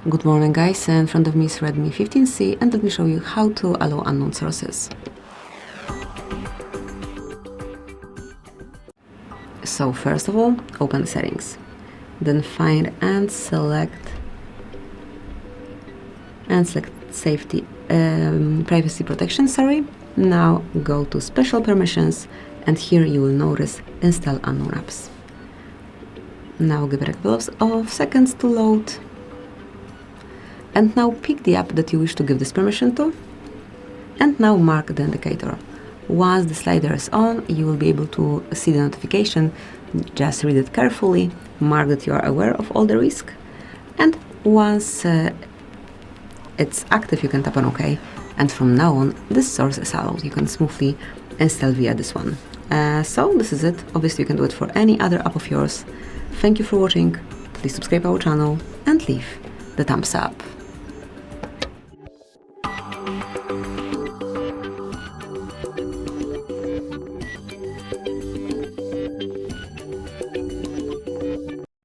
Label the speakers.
Speaker 1: Good morning guys, in front of me is Redmi 15C and let me show you how to allow unknown sources. So first of all, open the settings, then find and select safety, privacy protection, Now go to special permissions and here you will notice install unknown apps. Now give it a couple of seconds to load. And now pick the app that you wish to give this permission to, and now mark the indicator. Once the slider is on, you will be able to see the notification. Just read it carefully, mark that you are aware of all the risk, and once it's active, you can tap on OK. And from now on, this source is allowed. You can smoothly install via this one. So this is it. Obviously, you can do it for any other app of yours. Thank you for watching. Please subscribe our channel and leave the thumbs up.